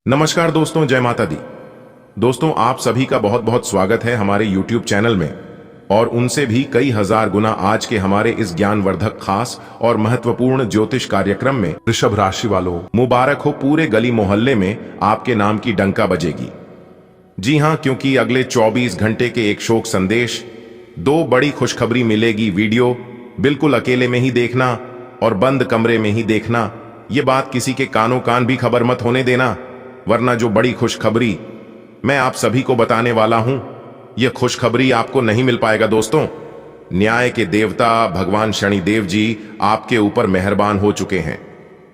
नमस्कार दोस्तों, जय माता दी। दोस्तों, आप सभी का बहुत बहुत स्वागत है हमारे YouTube चैनल में और उनसे भी कई हजार गुना आज के हमारे इस ज्ञानवर्धक खास और महत्वपूर्ण ज्योतिष कार्यक्रम में। वृषभ राशि वालों, मुबारक हो, पूरे गली मोहल्ले में आपके नाम की डंका बजेगी। जी हां, क्योंकि अगले 24 घंटे के एक शोक संदेश, दो बड़ी खुशखबरी मिलेगी। वीडियो बिल्कुल अकेले में ही देखना और बंद कमरे में ही देखना। ये बात किसी के कानों कान भी खबर मत होने देना, वरना जो बड़ी खुशखबरी मैं आप सभी को बताने वाला हूं, यह खुशखबरी आपको नहीं मिल पाएगा। दोस्तों, न्याय के देवता भगवान शनिदेव जी आपके ऊपर मेहरबान हो चुके हैं।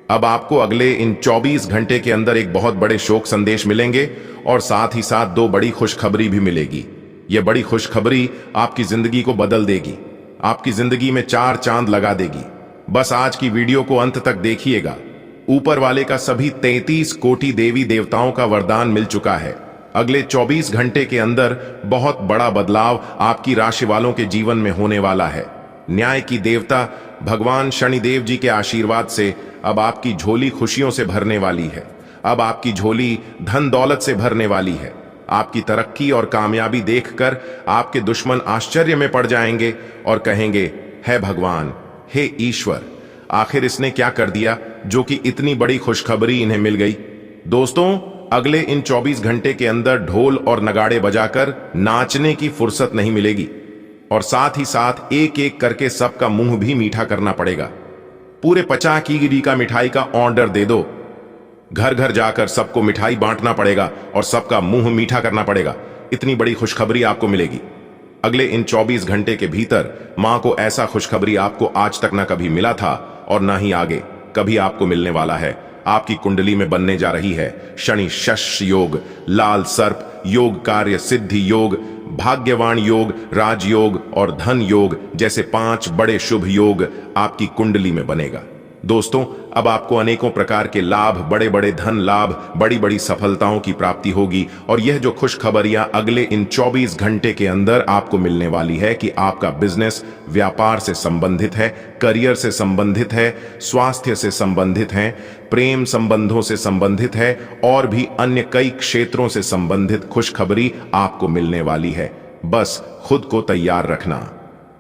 अब आपको अगले इन 24 घंटे के अंदर एक बहुत बड़े शोक संदेश मिलेंगे और साथ ही साथ दो बड़ी खुशखबरी भी मिलेगी। यह बड़ी खुशखबरी आपकी जिंदगी को बदल देगी, आपकी जिंदगी में चार चांद लगा देगी। बस आज की वीडियो को अंत तक देखिएगा। ऊपर वाले का सभी 33 कोटि देवी देवताओं का वरदान मिल चुका है। अगले 24 घंटे के अंदर बहुत बड़ा बदलाव आपकी राशि वालों के जीवन में होने वाला है। न्याय की देवता भगवान शनिदेव जी के आशीर्वाद से अब आपकी झोली खुशियों से भरने वाली है। अब आपकी झोली धन दौलत से भरने वाली है। आपकी तरक्की और कामयाबी देखकर आपके दुश्मन आश्चर्य में पड़ जाएंगे और कहेंगे, हे भगवान, हे ईश्वर, आखिर इसने क्या कर दिया जो कि इतनी बड़ी खुशखबरी इन्हें मिल गई। दोस्तों, अगले इन 24 घंटे के अंदर ढोल और नगाड़े बजाकर नाचने की फुर्सत नहीं मिलेगी और साथ ही साथ एक एक करके सबका मुंह भी मीठा करना पड़ेगा। पूरे 50 गिरी का मिठाई का ऑर्डर दे दो। घर घर जाकर सबको मिठाई बांटना पड़ेगा और सबका मुंह मीठा करना पड़ेगा। इतनी बड़ी खुशखबरी आपको मिलेगी। अगले इन 24 घंटे के भीतर मां को ऐसा खुशखबरी आपको आज तक ना कभी मिला था और ना ही आगे कभी आपको मिलने वाला है। आपकी कुंडली में बनने जा रही है शनि शश योग, लाल सर्प योग, कार्य सिद्धि योग, भाग्यवान योग, राजयोग और धन योग जैसे 5 बड़े शुभ योग आपकी कुंडली में बनेगा। दोस्तों, अब आपको अनेकों प्रकार के लाभ, बड़े बड़े धन लाभ, बड़ी बड़ी सफलताओं की प्राप्ति होगी और यह जो खुशखबरियां अगले इन 24 घंटे के अंदर आपको मिलने वाली है कि आपका बिजनेस व्यापार से संबंधित है, करियर से संबंधित है, स्वास्थ्य से संबंधित है, प्रेम संबंधों से संबंधित है और भी अन्य कई क्षेत्रों से संबंधित खुशखबरी आपको मिलने वाली है। बस खुद को तैयार रखना।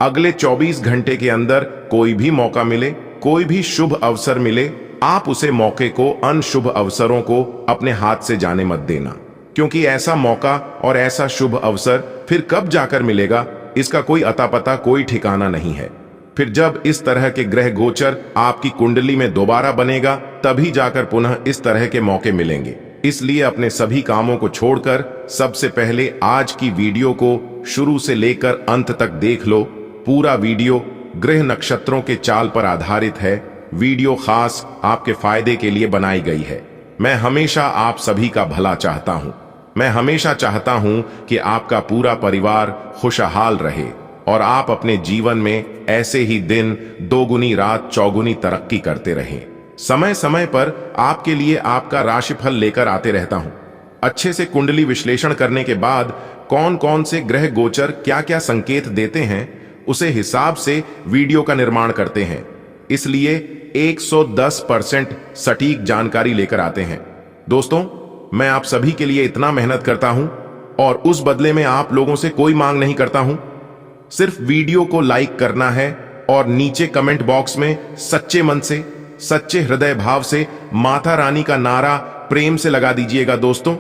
अगले 24 घंटे के अंदर कोई भी मौका मिले, कोई भी शुभ अवसर मिले, आप उसे मौके को, अनशुभ अवसरों को अपने हाथ से जाने मत देना, क्योंकि ऐसा मौका और ऐसा शुभ अवसर फिर कब जाकर मिलेगा इसका कोई अता पता, कोई ठिकाना नहीं है। फिर जब इस तरह के ग्रह गोचर आपकी कुंडली में दोबारा बनेगा, तभी जाकर पुनः इस तरह के मौके मिलेंगे। इसलिए अपने सभी कामों को छोड़कर सबसे पहले आज की वीडियो को शुरू से लेकर अंत तक देख लो। पूरा वीडियो ग्रह नक्षत्रों के चाल पर आधारित है। वीडियो खास आपके फायदे के लिए बनाई गई है। मैं हमेशा आप सभी का भला चाहता हूं। मैं हमेशा चाहता हूं कि आपका पूरा परिवार खुशहाल रहे और आप अपने जीवन में ऐसे ही दिन दोगुनी रात चौगुनी तरक्की करते रहें। समय समय पर आपके लिए आपका राशिफल लेकर आते रहता हूं। अच्छे से कुंडली विश्लेषण करने के बाद कौन कौन से ग्रह गोचर क्या क्या संकेत देते हैं, उसे हिसाब से वीडियो का निर्माण करते हैं। इसलिए 110% सटीक जानकारी लेकर आते हैं। दोस्तों, मैं आप सभी के लिए इतना मेहनत करता हूं और उस बदले में आप लोगों से कोई मांग नहीं करता हूं। सिर्फ वीडियो को लाइक करना है और नीचे कमेंट बॉक्स में सच्चे मन से, सच्चे हृदय भाव से माता रानी का नारा प्रेम से लगा दीजिएगा। दोस्तों,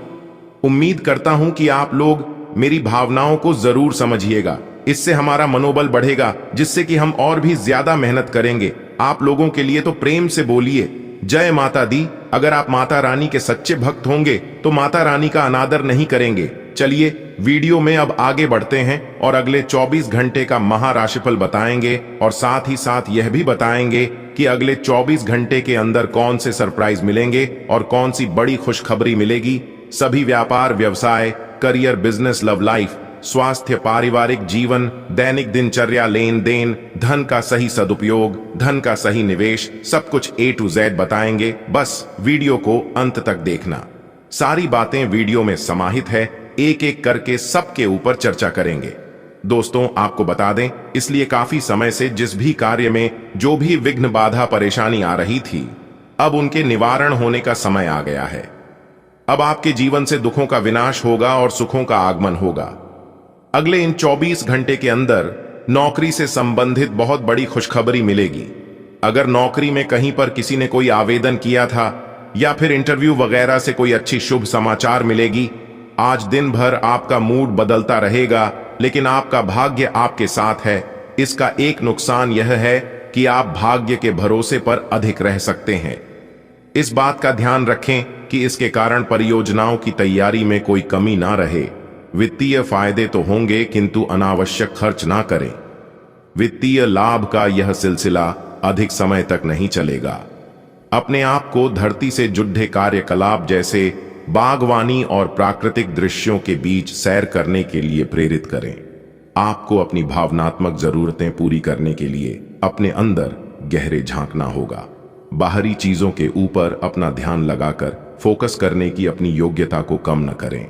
उम्मीद करता हूं कि आप लोग मेरी भावनाओं को जरूर समझिएगा। इससे हमारा मनोबल बढ़ेगा, जिससे कि हम और भी ज्यादा मेहनत करेंगे। आप लोगों के लिए तो प्रेम से बोलिए जय माता दी। अगर आप माता रानी के सच्चे भक्त होंगे तो माता रानी का अनादर नहीं करेंगे। चलिए वीडियो में अब आगे बढ़ते हैं और अगले 24 घंटे का महाराशिफल बताएंगे और साथ ही साथ यह भी बताएंगे कि अगले 24 घंटे के अंदर कौन से सरप्राइज मिलेंगे और कौन सी बड़ी खुशखबरी मिलेगी। सभी व्यापार, व्यवसाय, करियर, बिजनेस, लव लाइफ, स्वास्थ्य, पारिवारिक जीवन, दैनिक दिनचर्या, लेन देन, धन का सही सदुपयोग, धन का सही निवेश, सब कुछ A to Z बताएंगे। बस वीडियो को अंत तक देखना। सारी बातें वीडियो में समाहित है, एक एक करके सबके ऊपर चर्चा करेंगे। दोस्तों, आपको बता दें, इसलिए काफी समय से जिस भी कार्य में जो भी विघ्न, बाधा, परेशानी आ रही थी, अब उनके निवारण होने का समय आ गया है। अब आपके जीवन से दुखों का विनाश होगा और सुखों का आगमन होगा। अगले इन 24 घंटे के अंदर नौकरी से संबंधित बहुत बड़ी खुशखबरी मिलेगी। अगर नौकरी में कहीं पर किसी ने कोई आवेदन किया था या फिर इंटरव्यू वगैरह से कोई अच्छी शुभ समाचार मिलेगी। आज दिन भर आपका मूड बदलता रहेगा, लेकिन आपका भाग्य आपके साथ है। इसका एक नुकसान यह है कि आप भाग्य के भरोसे पर अधिक रह सकते हैं। इस बात का ध्यान रखें कि इसके कारण परियोजनाओं की तैयारी में कोई कमी ना रहे। वित्तीय फायदे तो होंगे, किंतु अनावश्यक खर्च ना करें। वित्तीय लाभ का यह सिलसिला अधिक समय तक नहीं चलेगा। अपने आप को धरती से जुड़े कार्यकलाप जैसे बागवानी और प्राकृतिक दृश्यों के बीच सैर करने के लिए प्रेरित करें। आपको अपनी भावनात्मक जरूरतें पूरी करने के लिए अपने अंदर गहरे झांकना होगा। बाहरी चीजों के ऊपर अपना ध्यान लगाकर फोकस करने की अपनी योग्यता को कम न करें।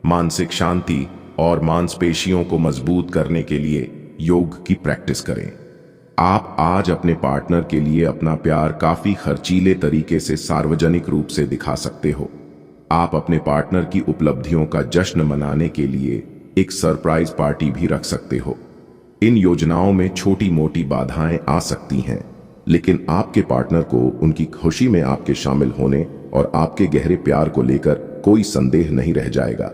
मानसिक शांति और मांसपेशियों को मजबूत करने के लिए योग की प्रैक्टिस करें। आप आज अपने पार्टनर के लिए अपना प्यार काफी खर्चीले तरीके से सार्वजनिक रूप से दिखा सकते हो। आप अपने पार्टनर की उपलब्धियों का जश्न मनाने के लिए एक सरप्राइज पार्टी भी रख सकते हो। इन योजनाओं में छोटी मोटी बाधाएं आ सकती हैं, लेकिन आपके पार्टनर को उनकी खुशी में आपके शामिल होने और आपके गहरे प्यार को लेकर कोई संदेह नहीं रह जाएगा।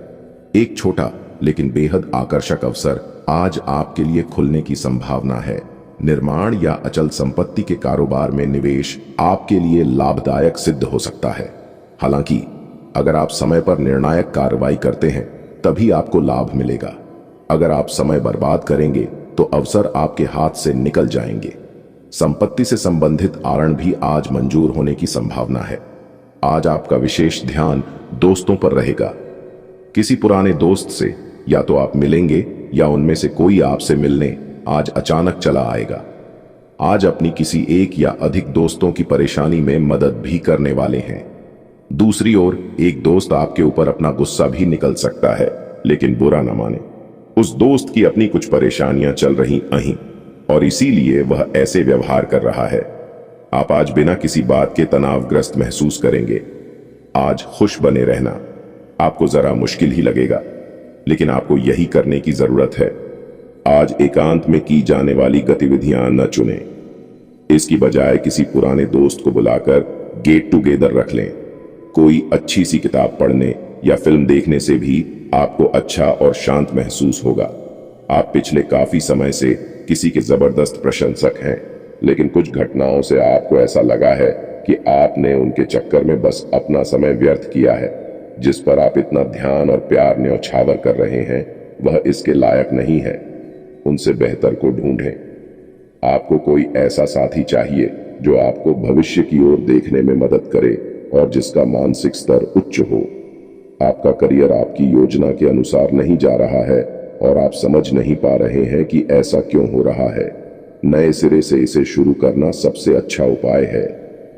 एक छोटा लेकिन बेहद आकर्षक अवसर आज आपके लिए खुलने की संभावना है। निर्माण या अचल संपत्ति के कारोबार में निवेश आपके लिए लाभदायक सिद्ध हो सकता है। हालांकि अगर आप समय पर निर्णायक कार्रवाई करते हैं तभी आपको लाभ मिलेगा। अगर आप समय बर्बाद करेंगे तो अवसर आपके हाथ से निकल जाएंगे। संपत्ति से संबंधित आरण भी आज मंजूर होने की संभावना है। आज आपका विशेष ध्यान दोस्तों पर रहेगा। किसी पुराने दोस्त से या तो आप मिलेंगे या उनमें से कोई आपसे मिलने आज अचानक चला आएगा। आज अपनी किसी एक या अधिक दोस्तों की परेशानी में मदद भी करने वाले हैं। दूसरी ओर एक दोस्त आपके ऊपर अपना गुस्सा भी निकल सकता है, लेकिन बुरा न माने। उस दोस्त की अपनी कुछ परेशानियां चल रही अहीं और इसीलिए वह ऐसे व्यवहार कर रहा है। आप आज बिना किसी बात के तनावग्रस्त महसूस करेंगे। आज खुश बने रहना आपको जरा मुश्किल ही लगेगा, लेकिन आपको यही करने की जरूरत है। आज एकांत में की जाने वाली गतिविधियां न चुनें। इसकी बजाय किसी पुराने दोस्त को बुलाकर गेट टुगेदर रख लें। कोई अच्छी सी किताब पढ़ने या फिल्म देखने से भी आपको अच्छा और शांत महसूस होगा। आप पिछले काफी समय से किसी के जबरदस्त प्रशंसक हैं, लेकिन कुछ घटनाओं से आपको ऐसा लगा है कि आपने उनके चक्कर में बस अपना समय व्यर्थ किया है। जिस पर आप इतना ध्यान और प्यार न्यौछावर कर रहे हैं वह इसके लायक नहीं है। उनसे बेहतर को ढूंढें। आपको कोई ऐसा साथी चाहिए जो आपको भविष्य की ओर देखने में मदद करे और जिसका मानसिक स्तर उच्च हो। आपका करियर आपकी योजना के अनुसार नहीं जा रहा है और आप समझ नहीं पा रहे हैं कि ऐसा क्यों हो रहा है। नए सिरे से इसे शुरू करना सबसे अच्छा उपाय है।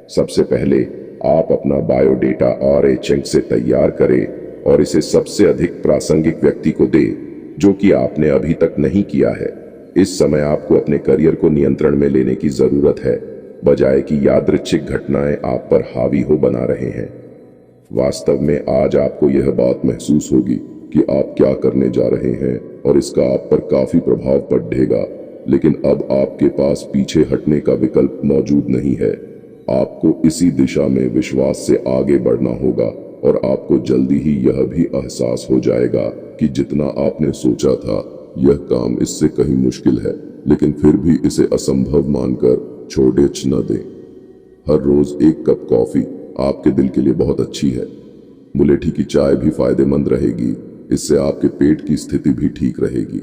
सबसे पहले आप अपना बायोडेटा RHink से तैयार करें और इसे सबसे अधिक प्रासंगिक व्यक्ति को दें जो कि आपने अभी तक नहीं किया है। इस समय आपको अपने करियर को नियंत्रण में लेने की जरूरत है, बजाय कि यादृच्छिक घटनाएं आप पर हावी हो बना रहे हैं। वास्तव में आज आपको यह बात महसूस होगी कि आप क्या करने जा रहे हैं और इसका आप पर काफी प्रभाव पड़ेगा, लेकिन अब आपके पास पीछे हटने का विकल्प मौजूद नहीं है। आपको इसी दिशा में विश्वास से आगे बढ़ना होगा और आपको जल्दी ही यह भी एहसास हो जाएगा कि जितना आपने सोचा था यह काम इससे कहीं मुश्किल है, लेकिन फिर भी इसे असंभव मानकर छोड़े न दें। हर रोज एक कप कॉफी आपके दिल के लिए बहुत अच्छी है। मुलेठी की चाय भी फायदेमंद रहेगी, इससे आपके पेट की स्थिति भी ठीक रहेगी।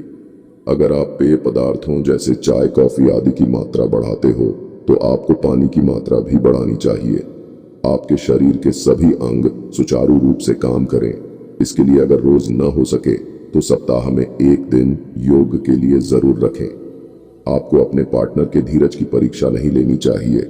अगर आप पेय पदार्थों जैसे चाय, कॉफी आदि की मात्रा बढ़ाते हो तो आपको पानी की मात्रा भी बढ़ानी चाहिए। आपके शरीर के सभी अंग सुचारू रूप से काम करें। इसके लिए अगर रोज न हो सके तो सप्ताह में एक दिन योग के लिए जरूर रखें। आपको अपने पार्टनर के धीरज की परीक्षा नहीं लेनी चाहिए।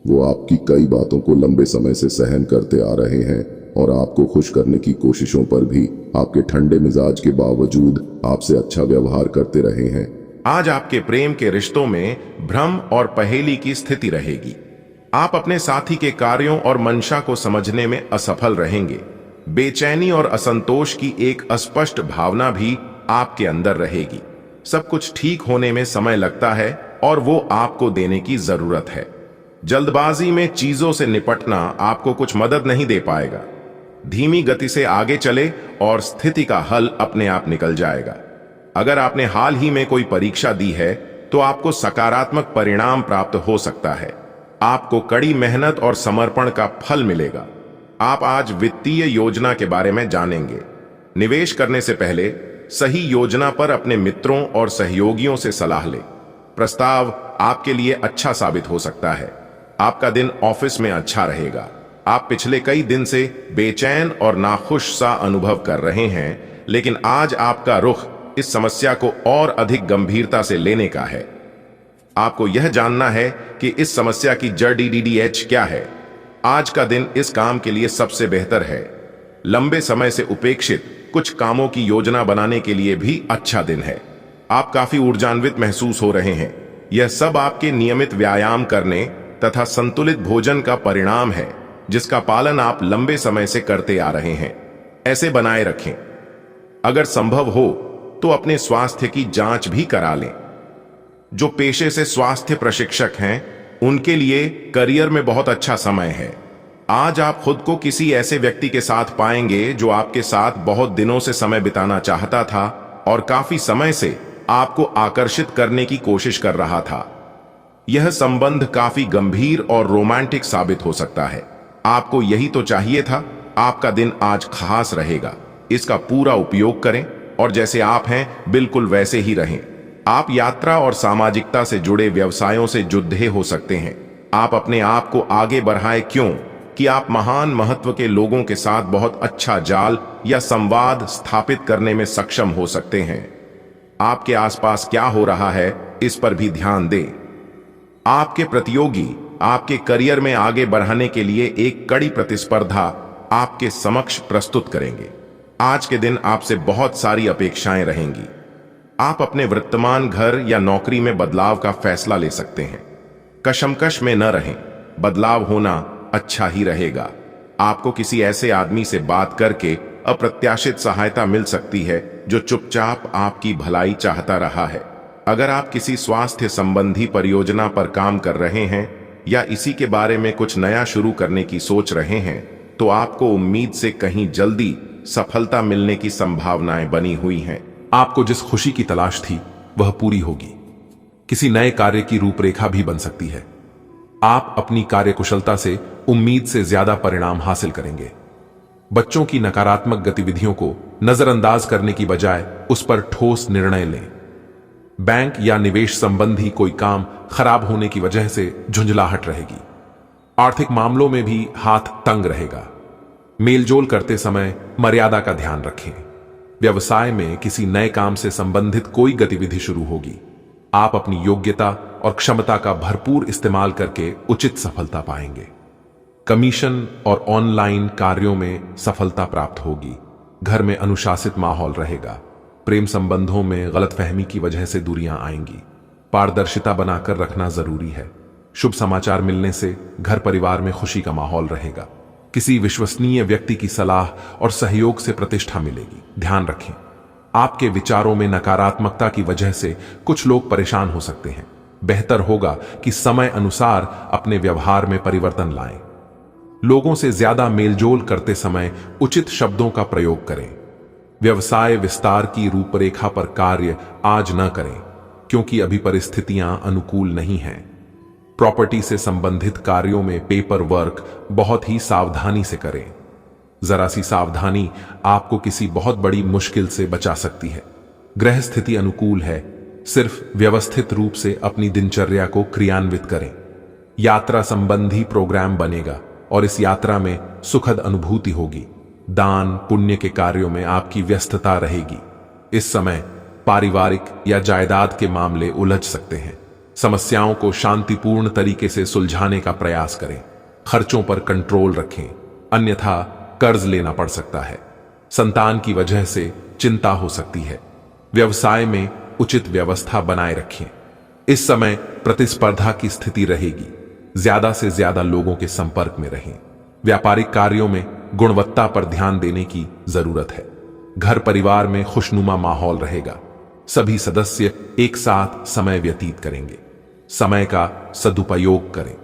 वो आपकी कई बातों को लंबे समय से सहन करते आ रहे हैं और आपको खुश करने की कोशिशों पर भी आपके ठंडे मिजाज के बावजूद आपसे अच्छा व्यवहार करते रहे हैं। आज आपके प्रेम के रिश्तों में भ्रम और पहेली की स्थिति रहेगी। आप अपने साथी के कार्यों और मंशा को समझने में असफल रहेंगे। बेचैनी और असंतोष की एक अस्पष्ट भावना भी आपके अंदर रहेगी। सब कुछ ठीक होने में समय लगता है और वो आपको देने की जरूरत है। जल्दबाजी में चीजों से निपटना आपको कुछ मदद नहीं दे पाएगा। धीमी गति से आगे चले और स्थिति का हल अपने आप निकल जाएगा। अगर आपने हाल ही में कोई परीक्षा दी है तो आपको सकारात्मक परिणाम प्राप्त हो सकता है। आपको कड़ी मेहनत और समर्पण का फल मिलेगा। आप आज वित्तीय योजना के बारे में जानेंगे। निवेश करने से पहले सही योजना पर अपने मित्रों और सहयोगियों से सलाह लें। प्रस्ताव आपके लिए अच्छा साबित हो सकता है। आपका दिन ऑफिस में अच्छा रहेगा। आप पिछले कई दिन से बेचैन और नाखुश सा अनुभव कर रहे हैं, लेकिन आज आपका रुख इस समस्या को और अधिक गंभीरता से लेने का है। आपको यह जानना है कि इस समस्या की जड़ DDH क्या है। आज का दिन इस काम के लिए सबसे बेहतर है। लंबे समय से उपेक्षित कुछ कामों की योजना बनाने के लिए भी अच्छा दिन है। आप काफी ऊर्जान्वित महसूस हो रहे हैं। यह सब आपके नियमित व्यायाम करने तथा संतुलित भोजन का परिणाम है, जिसका पालन आप लंबे समय से करते आ रहे हैं। ऐसे बनाए रखें। अगर संभव हो तो अपने स्वास्थ्य की जांच भी करा लें। जो पेशे से स्वास्थ्य प्रशिक्षक हैं, उनके लिए करियर में बहुत अच्छा समय है। आज आप खुद को किसी ऐसे व्यक्ति के साथ पाएंगे जो आपके साथ बहुत दिनों से समय बिताना चाहता था और काफी समय से आपको आकर्षित करने की कोशिश कर रहा था। यह संबंध काफी गंभीर और रोमांटिक साबित हो सकता है। आपको यही तो चाहिए था। आपका दिन आज खास रहेगा। इसका पूरा उपयोग करें और जैसे आप हैं बिल्कुल वैसे ही रहें। आप यात्रा और सामाजिकता से जुड़े व्यवसायों से जुड़े हो सकते हैं। आप अपने आप को आगे बढ़ाएं, क्यों कि आप महान महत्व के लोगों के साथ बहुत अच्छा जाल या संवाद स्थापित करने में सक्षम हो सकते हैं। आपके आसपास क्या हो रहा है, इस पर भी ध्यान दें। आपके प्रतियोगी आपके करियर में आगे बढ़ाने के लिए एक कड़ी प्रतिस्पर्धा आपके समक्ष प्रस्तुत करेंगे। आज के दिन आपसे बहुत सारी अपेक्षाएं रहेंगी। आप अपने वर्तमान घर या नौकरी में बदलाव का फैसला ले सकते हैं। कशमकश में न रहें। बदलाव होना अच्छा ही रहेगा। आपको किसी ऐसे आदमी से बात करके अप्रत्याशित सहायता मिल सकती है जो चुपचाप आपकी भलाई चाहता रहा है। अगर आप किसी स्वास्थ्य संबंधी परियोजना पर काम कर रहे हैं या इसी के बारे में कुछ नया शुरू करने की सोच रहे हैं, तो आपको उम्मीद से कहीं जल्दी सफलता मिलने की संभावनाएं बनी हुई हैं। आपको जिस खुशी की तलाश थी वह पूरी होगी। किसी नए कार्य की रूपरेखा भी बन सकती है। आप अपनी कार्यकुशलता से उम्मीद से ज्यादा परिणाम हासिल करेंगे। बच्चों की नकारात्मक गतिविधियों को नजरअंदाज करने की बजाय उस पर ठोस निर्णय लें। बैंक या निवेश संबंधी कोई काम खराब होने की वजह से झुंझलाहट रहेगी। आर्थिक मामलों में भी हाथ तंग रहेगा। मेलजोल करते समय मर्यादा का ध्यान रखें। व्यवसाय में किसी नए काम से संबंधित कोई गतिविधि शुरू होगी। आप अपनी योग्यता और क्षमता का भरपूर इस्तेमाल करके उचित सफलता पाएंगे। कमीशन और ऑनलाइन कार्यों में सफलता प्राप्त होगी। घर में अनुशासित माहौल रहेगा। प्रेम संबंधों में गलतफहमी की वजह से दूरियां आएंगी। पारदर्शिता बनाकर रखना जरूरी है। शुभ समाचार मिलने से घर परिवार में खुशी का माहौल रहेगा। किसी विश्वसनीय व्यक्ति की सलाह और सहयोग से प्रतिष्ठा मिलेगी। ध्यान रखें, आपके विचारों में नकारात्मकता की वजह से कुछ लोग परेशान हो सकते हैं। बेहतर होगा कि समय अनुसार अपने व्यवहार में परिवर्तन लाएं। लोगों से ज्यादा मेलजोल करते समय उचित शब्दों का प्रयोग करें। व्यवसाय विस्तार की रूपरेखा पर कार्य आज न करें, क्योंकि अभी परिस्थितियां अनुकूल नहीं हैं। प्रॉपर्टी से संबंधित कार्यों में पेपर वर्क बहुत ही सावधानी से करें। जरा सी सावधानी आपको किसी बहुत बड़ी मुश्किल से बचा सकती है। ग्रह स्थिति अनुकूल है। सिर्फ व्यवस्थित रूप से अपनी दिनचर्या को क्रियान्वित करें। यात्रा संबंधी प्रोग्राम बनेगा और इस यात्रा में सुखद अनुभूति होगी। दान पुण्य के कार्यों में आपकी व्यस्तता रहेगी। इस समय पारिवारिक या जायदाद के मामले उलझ सकते हैं। समस्याओं को शांतिपूर्ण तरीके से सुलझाने का प्रयास करें। खर्चों पर कंट्रोल रखें, अन्यथा कर्ज लेना पड़ सकता है। संतान की वजह से चिंता हो सकती है। व्यवसाय में उचित व्यवस्था बनाए रखें। इस समय प्रतिस्पर्धा की स्थिति रहेगी। ज्यादा से ज्यादा लोगों के संपर्क में रहें। व्यापारिक कार्यों में गुणवत्ता पर ध्यान देने की जरूरत है। घर परिवार में खुशनुमा माहौल रहेगा। सभी सदस्य एक साथ समय व्यतीत करेंगे। समय का सदुपयोग करें।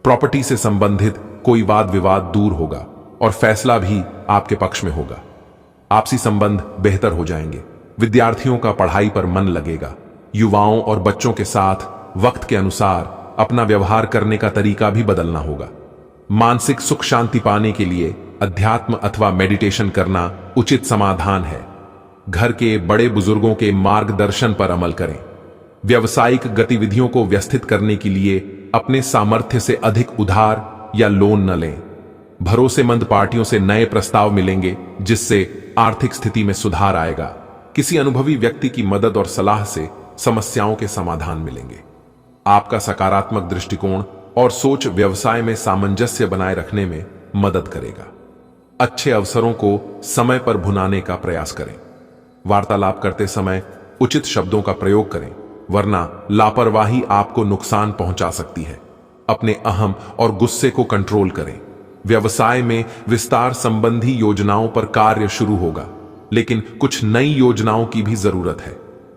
प्रॉपर्टी से संबंधित कोई वाद विवाद दूर होगा और फैसला भी आपके पक्ष में होगा। आपसी संबंध बेहतर हो जाएंगे। विद्यार्थियों का पढ़ाई पर मन लगेगा। युवाओं और बच्चों के साथ वक्त के अनुसार अपना व्यवहार करने का तरीका भी बदलना होगा। मानसिक सुख शांति पाने के लिए अध्यात्म अथवा मेडिटेशन करना उचित समाधान है। घर के बड़े बुजुर्गों के मार्गदर्शन पर अमल करें। व्यावसायिक गतिविधियों को व्यवस्थित करने के लिए अपने सामर्थ्य से अधिक उधार या लोन न लें। भरोसेमंद पार्टियों से नए प्रस्ताव मिलेंगे, जिससे आर्थिक स्थिति में सुधार आएगा। किसी अनुभवी व्यक्ति की मदद और सलाह से समस्याओं के समाधान मिलेंगे। आपका सकारात्मक दृष्टिकोण और सोच व्यवसाय में सामंजस्य बनाए रखने में मदद करेगा। अच्छे अवसरों को समय पर भुनाने का प्रयास करें। वार्तालाप करते समय उचित शब्दों का प्रयोग करें, वरना लापरवाही आपको नुकसान पहुंचा सकती है। अपने अहम और गुस्से को कंट्रोल करें। व्यवसाय में विस्तार संबंधी योजनाओं पर कार्य शुरू होगा, लेकिन कुछ नई योजनाओं की भी जरूरत है।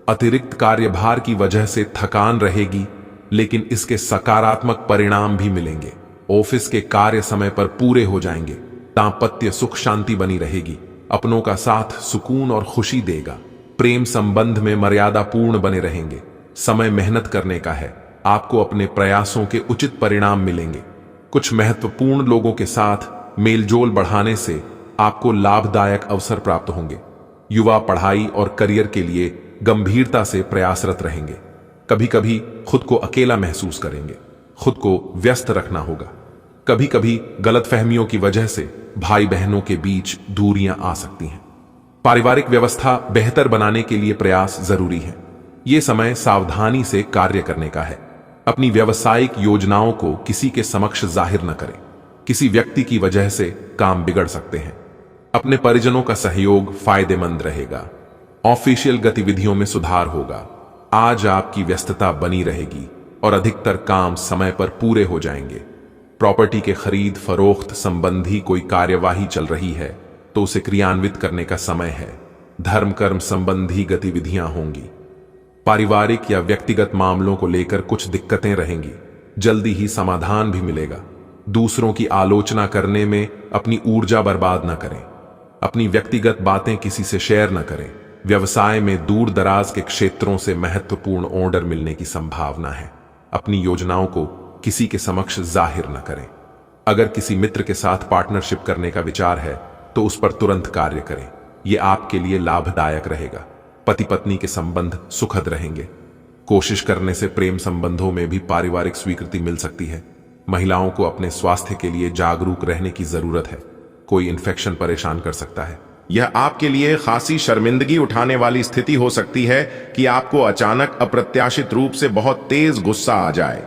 अतिरिक्त कार्यभार की वजह से थकान रहेगी, लेकिन इसके सकारात्मक परिणाम भी मिलेंगे। ऑफिस के कार्य समय पर पूरे हो जाएंगे। दांपत्य सुख शांति बनी रहेगी। अपनों का साथ सुकून और खुशी देगा। प्रेम संबंध में मर्यादापूर्ण बने रहेंगे। समय मेहनत करने का है। आपको अपने प्रयासों के उचित परिणाम मिलेंगे। कुछ महत्वपूर्ण लोगों के साथ मेलजोल बढ़ाने से आपको लाभदायक अवसर प्राप्त होंगे। युवा पढ़ाई और करियर के लिए गंभीरता से प्रयासरत रहेंगे। कभी कभी खुद को अकेला महसूस करेंगे। खुद को व्यस्त रखना होगा। कभी कभी गलतफहमियों की वजह से भाई बहनों के बीच दूरियां आ सकती हैं। पारिवारिक व्यवस्था बेहतर बनाने के लिए प्रयास जरूरी है। यह समय सावधानी से कार्य करने का है। अपनी व्यावसायिक योजनाओं को किसी के समक्ष जाहिर न करें। किसी व्यक्ति की वजह से काम बिगड़ सकते हैं। अपने परिजनों का सहयोग फायदेमंद रहेगा। ऑफिशियल गतिविधियों में सुधार होगा। आज आपकी व्यस्तता बनी रहेगी और अधिकतर काम समय पर पूरे हो जाएंगे। प्रॉपर्टी के खरीद फरोख्त संबंधी कोई कार्यवाही चल रही है तो उसे क्रियान्वित करने का समय है। धर्म कर्म संबंधी गतिविधियां होंगी। पारिवारिक या व्यक्तिगत मामलों को लेकर कुछ दिक्कतें रहेंगी। जल्दी ही समाधान भी मिलेगा। दूसरों की आलोचना करने में अपनी ऊर्जा बर्बाद न करें। अपनी व्यक्तिगत बातें किसी से शेयर न करें। व्यवसाय में दूर दराज के क्षेत्रों से महत्वपूर्ण ऑर्डर मिलने की संभावना है। अपनी योजनाओं को किसी के समक्ष जाहिर न करें। अगर किसी मित्र के साथ पार्टनरशिप करने का विचार है तो उस पर तुरंत कार्य करें। यह आपके लिए लाभदायक रहेगा। पति पत्नी के संबंध सुखद रहेंगे। कोशिश करने से प्रेम संबंधों में भी पारिवारिक स्वीकृति मिल सकती है। महिलाओं को अपने स्वास्थ्य के लिए जागरूक रहने की जरूरत है। कोई इन्फेक्शन परेशान कर सकता है। यह आपके लिए खासी शर्मिंदगी उठाने वाली स्थिति हो सकती है कि आपको अचानक अप्रत्याशित रूप से बहुत तेज गुस्सा आ जाए।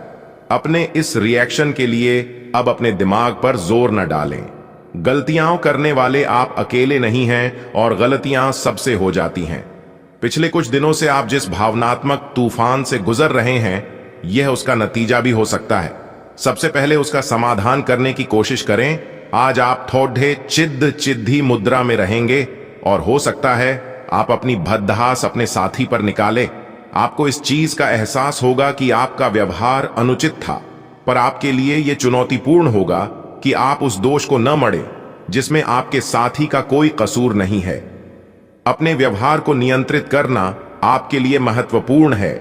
अपने इस रिएक्शन के लिए अब अपने दिमाग पर जोर न डालें। गलतियां करने वाले आप अकेले नहीं हैं और गलतियां सबसे हो जाती हैं। पिछले कुछ दिनों से आप जिस भावनात्मक तूफान से गुजर रहे हैं, यह उसका नतीजा भी हो सकता है। सबसे पहले उसका समाधान करने की कोशिश करें। आज आप थोड़े चिद्धी मुद्रा में रहेंगे और हो सकता है आप अपनी भद्दहास अपने साथी पर निकालें। आपको इस चीज का एहसास होगा कि आपका व्यवहार अनुचित था, पर आपके लिए यह चुनौतीपूर्ण होगा कि आप उस दोष को न मढ़ें जिसमें आपके साथी का कोई कसूर नहीं है। अपने व्यवहार को नियंत्रित करना आपके लिए महत्वपूर्ण है।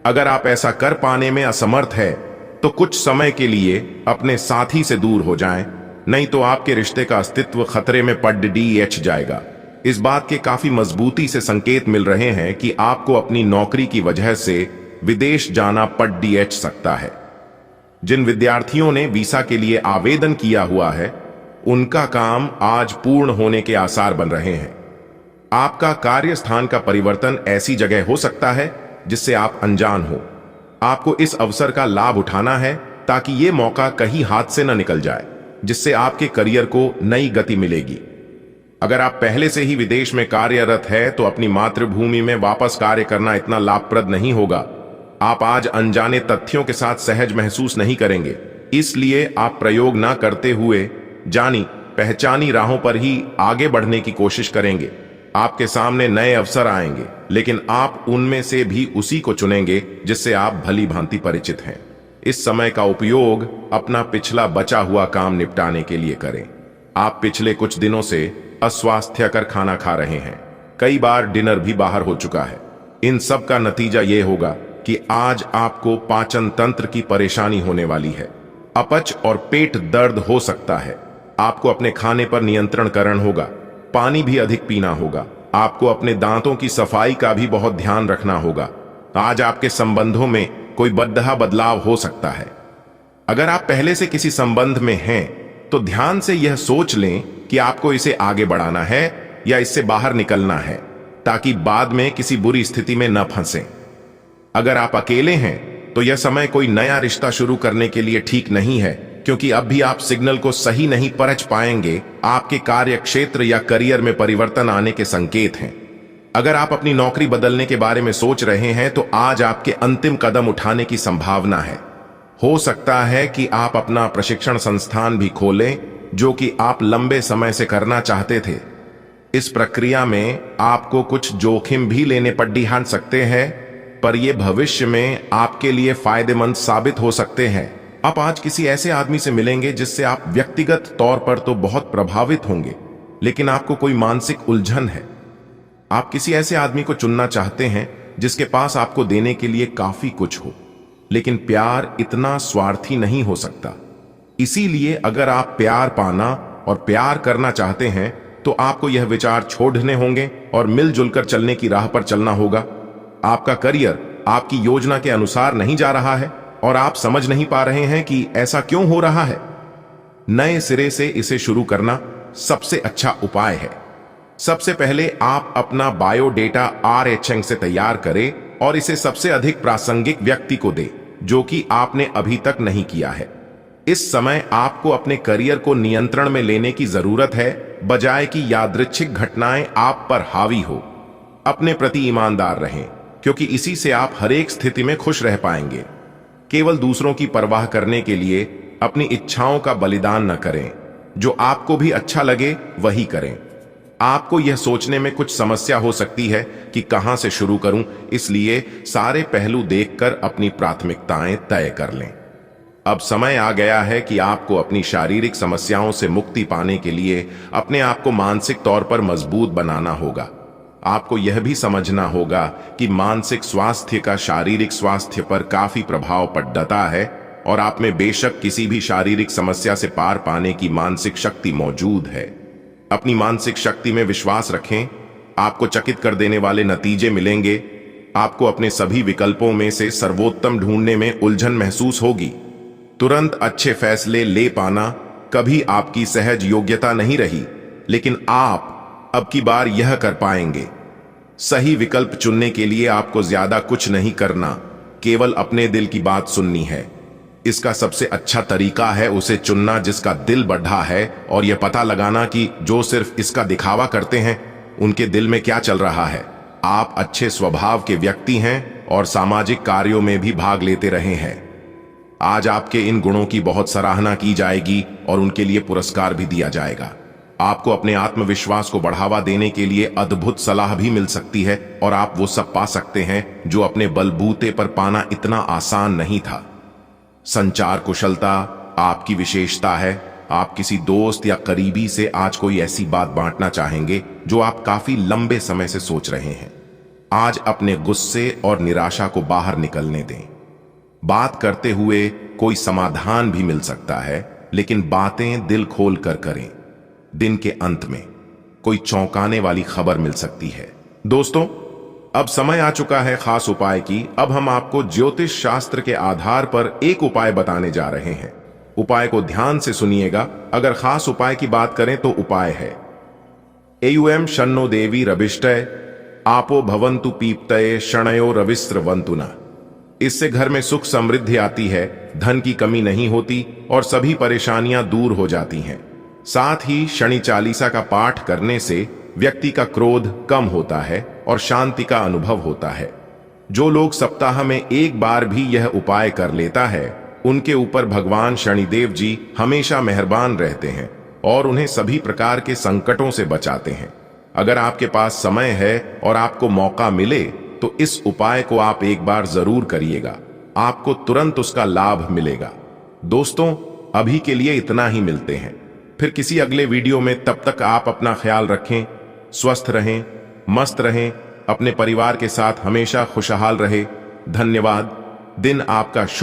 अगर आप ऐसा कर पाने में असमर्थ है तो कुछ समय के लिए अपने साथी से दूर हो जाएं, नहीं तो आपके रिश्ते का अस्तित्व खतरे में पड़ जाएगा। इस बात के काफी मजबूती से संकेत मिल रहे हैं कि आपको अपनी नौकरी की वजह से विदेश जाना पड़ सकता है। जिन विद्यार्थियों ने वीसा के लिए आवेदन किया हुआ है, उनका काम आज पूर्ण होने के आसार बन रहे हैं। आपका कार्यस्थान का परिवर्तन ऐसी जगह हो सकता है जिससे आप अनजान हो। आपको इस अवसर का लाभ उठाना है ताकि यह मौका कहीं हाथ से न निकल जाए, जिससे आपके करियर को नई गति मिलेगी। अगर आप पहले से ही विदेश में कार्यरत है तो अपनी मातृभूमि में वापस कार्य करना इतना लाभप्रद नहीं होगा। आप आज अनजाने तथ्यों के साथ सहज महसूस नहीं करेंगे, इसलिए आप प्रयोग ना करते हुए जानी पहचानी राहों पर ही आगे बढ़ने की कोशिश करेंगे। आपके सामने नए अवसर आएंगे, लेकिन आप उनमें से भी उसी को चुनेंगे जिससे आप भली भांति परिचित हैं। इस समय का उपयोग अपना पिछला बचा हुआ काम निपटाने के लिए करें। आप पिछले कुछ दिनों से अस्वास्थ्यकर खाना खा रहे हैं, कई बार डिनर भी बाहर हो चुका है। इन सब का नतीजा यह होगा कि आज आपको पाचन तंत्र की परेशानी होने वाली है। अपच और पेट दर्द हो सकता है। आपको अपने खाने पर नियंत्रण करना होगा। पानी भी अधिक पीना होगा। आपको अपने दांतों की सफाई का भी बहुत ध्यान रखना होगा। आज आपके संबंधों में कोई बड़ा बदलाव हो सकता है। अगर आप पहले से किसी संबंध में हैं तो ध्यान से यह सोच लें कि आपको इसे आगे बढ़ाना है या इससे बाहर निकलना है, ताकि बाद में किसी बुरी स्थिति में न फंसें। अगर आप अकेले हैं तो यह समय कोई नया रिश्ता शुरू करने के लिए ठीक नहीं है, क्योंकि अब भी आप सिग्नल को सही नहीं परख पाएंगे। आपके कार्य क्षेत्र या करियर में परिवर्तन आने के संकेत हैं। अगर आप अपनी नौकरी बदलने के बारे में सोच रहे हैं तो आज आपके अंतिम कदम उठाने की संभावना है। हो सकता है कि आप अपना प्रशिक्षण संस्थान भी खोलें, जो कि आप लंबे समय से करना चाहते थे। इस प्रक्रिया में आपको कुछ जोखिम भी लेने पड़ सकते हैं, पर यह भविष्य में आपके लिए फायदेमंद साबित हो सकते हैं। आप आज किसी ऐसे आदमी से मिलेंगे जिससे आप व्यक्तिगत तौर पर तो बहुत प्रभावित होंगे, लेकिन आपको कोई मानसिक उलझन है। आप किसी ऐसे आदमी को चुनना चाहते हैं जिसके पास आपको देने के लिए काफी कुछ हो, लेकिन प्यार इतना स्वार्थी नहीं हो सकता। इसीलिए अगर आप प्यार पाना और प्यार करना चाहते हैं तो आपको यह विचार छोड़ने होंगे और मिलजुल कर चलने की राह पर चलना होगा। आपका करियर आपकी योजना के अनुसार नहीं जा रहा है और आप समझ नहीं पा रहे हैं कि ऐसा क्यों हो रहा है। नए सिरे से इसे शुरू करना सबसे अच्छा उपाय है। सबसे पहले आप अपना बायोडेटा RHN से तैयार करें और इसे सबसे अधिक प्रासंगिक व्यक्ति को दें, जो कि आपने अभी तक नहीं किया है। इस समय आपको अपने करियर को नियंत्रण में लेने की जरूरत है, बजाय कि यादृच्छिक घटनाएं आप पर हावी हो। अपने प्रति ईमानदार रहें, क्योंकि इसी से आप हर एक स्थिति में खुश रह पाएंगे। केवल दूसरों की परवाह करने के लिए अपनी इच्छाओं का बलिदान न करें। जो आपको भी अच्छा लगे वही करें। आपको यह सोचने में कुछ समस्या हो सकती है कि कहां से शुरू करूं, इसलिए सारे पहलू देखकर अपनी प्राथमिकताएं तय कर लें। अब समय आ गया है कि आपको अपनी शारीरिक समस्याओं से मुक्ति पाने के लिए अपने आप को मानसिक तौर पर मजबूत बनाना होगा। आपको यह भी समझना होगा कि मानसिक स्वास्थ्य का शारीरिक स्वास्थ्य पर काफी प्रभाव पड़ता है और आप में बेशक किसी भी शारीरिक समस्या से पार पाने की मानसिक शक्ति मौजूद है। अपनी मानसिक शक्ति में विश्वास रखें। आपको चकित कर देने वाले नतीजे मिलेंगे। आपको अपने सभी विकल्पों में से सर्वोत्तम ढूंढने में उलझन महसूस होगी। तुरंत अच्छे फैसले ले पाना कभी आपकी सहज योग्यता नहीं रही, लेकिन आप अब की बार यह कर पाएंगे। सही विकल्प चुनने के लिए आपको ज्यादा कुछ नहीं करना, केवल अपने दिल की बात सुननी है। इसका सबसे अच्छा तरीका है उसे चुनना जिसका दिल बढ़ा है, और यह पता लगाना कि जो सिर्फ इसका दिखावा करते हैं उनके दिल में क्या चल रहा है। आप अच्छे स्वभाव के व्यक्ति हैं और सामाजिक कार्यों में भी भाग लेते रहे हैं। आज आपके इन गुणों की बहुत सराहना की जाएगी और उनके लिए पुरस्कार भी दिया जाएगा। आपको अपने आत्मविश्वास को बढ़ावा देने के लिए अद्भुत सलाह भी मिल सकती है और आप वो सब पा सकते हैं जो अपने बलबूते पर पाना इतना आसान नहीं था। संचार कुशलता आपकी विशेषता है। आप किसी दोस्त या करीबी से आज कोई ऐसी बात बांटना चाहेंगे जो आप काफी लंबे समय से सोच रहे हैं। आज अपने गुस्से और निराशा को बाहर निकलने दें। बात करते हुए कोई समाधान भी मिल सकता है, लेकिन बातें दिल खोल कर करें। दिन के अंत में कोई चौंकाने वाली खबर मिल सकती है। दोस्तों, अब समय आ चुका है खास उपाय की। अब हम आपको ज्योतिष शास्त्र के आधार पर एक उपाय बताने जा रहे हैं। उपाय को ध्यान से सुनिएगा। अगर खास उपाय की बात करें तो उपाय है एयुएम शन्नो देवी रविष्टय आपो भवंतु पीप्तये शणयो रविस्रवंतुना। इससे घर में सुख समृद्धि आती है, धन की कमी नहीं होती और सभी परेशानियां दूर हो जाती हैं। साथ ही शनि चालीसा का पाठ करने से व्यक्ति का क्रोध कम होता है और शांति का अनुभव होता है। जो लोग सप्ताह में एक बार भी यह उपाय कर लेता है, उनके ऊपर भगवान शनिदेव जी हमेशा मेहरबान रहते हैं और उन्हें सभी प्रकार के संकटों से बचाते हैं। अगर आपके पास समय है और आपको मौका मिले तो इस उपाय को आप एक बार जरूर करिएगा, आपको तुरंत उसका लाभ मिलेगा। दोस्तों, अभी के लिए इतना ही, मिलते हैं फिर किसी अगले वीडियो में। तब तक आप अपना ख्याल रखें, स्वस्थ रहें, मस्त रहें, अपने परिवार के साथ हमेशा खुशहाल रहे। धन्यवाद। दिन आपका शुभ